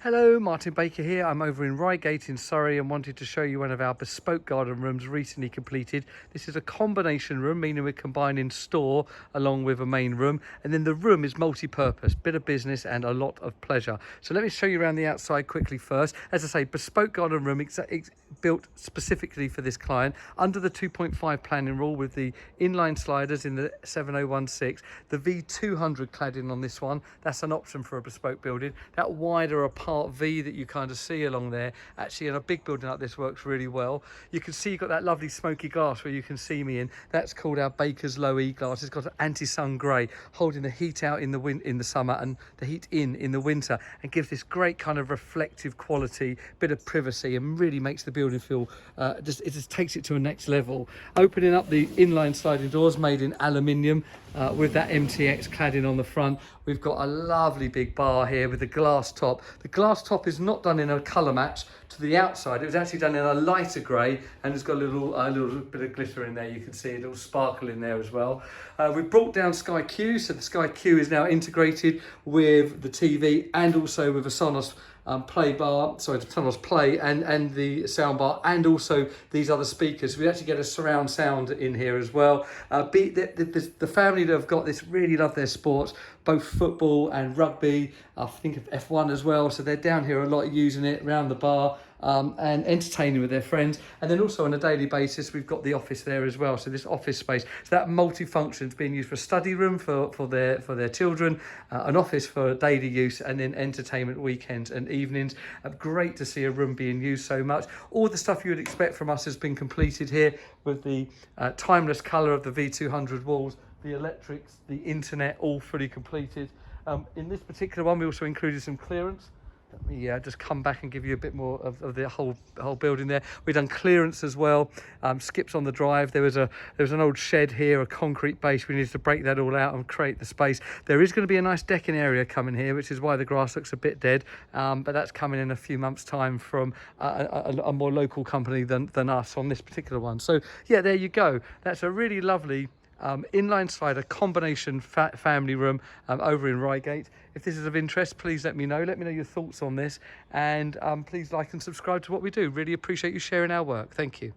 Hello, Martin Baker here. I'm over in Reigate in Surrey and wanted to show you one of our bespoke garden rooms recently completed. This is a combination room, meaning we're combining store along with a main room. And then the room is multi-purpose, bit of business and a lot of pleasure. So let me show you around the outside quickly first. As I say, bespoke garden room built specifically for this client under the 2.5 planning rule with the inline sliders in the 7016. The V200 cladding on this one, that's an option for a bespoke building. That wider apart V that you kind of see along there, actually in a big building like this works really well. You can see you've got that lovely smoky glass where you can see me in. That's called our Baker's Low E glass. It's got an anti-sun grey, holding the heat out in the summer and the heat in the winter, and gives this great kind of reflective quality, bit of privacy, and really makes the building feel it just takes it to a next level. Opening up the inline sliding doors made in aluminium with that MTX cladding on the front. We've got a lovely big bar here with the glass top. The glass top is not done in a colour match to the outside. It was actually done in a lighter grey, and it's got a little bit of glitter in there. You can see a little sparkle in there as well. We've brought down Sky Q, so the Sky Q is now integrated with the TV and also with a Sonos play bar, sorry, the Sonos play and the sound bar, and also these other speakers. We actually get a surround sound in here as well. The family that have got this really love their sports, both football and rugby. I think of F1 as well, so they're down here a lot using it around the bar and entertaining with their friends. And then also on a daily basis, we've got the office there as well. So this office space, so that multi-function is being used for a study room for their children, an office for daily use, and then entertainment weekends and evenings. Great to see a room being used so much. All the stuff you would expect from us has been completed here with the timeless colour of the V200 walls, the electrics, the internet, all fully completed. In this particular one, we also included some clearance. Let me just come back and give you a bit more of the whole building there. We've done clearance as well. Skips on the drive. There was an old shed here, a concrete base. We needed to break that all out and create the space. There is going to be a nice decking area coming here, which is why the grass looks a bit dead. But that's coming in a few months' time from a more local company than us on this particular one. So yeah, there you go. That's a really lovely inline slider combination family room over in Reigate. If this is of interest, please let me know. Let me know your thoughts on this, and please like and subscribe to what we do. Really appreciate you sharing our work. Thank you.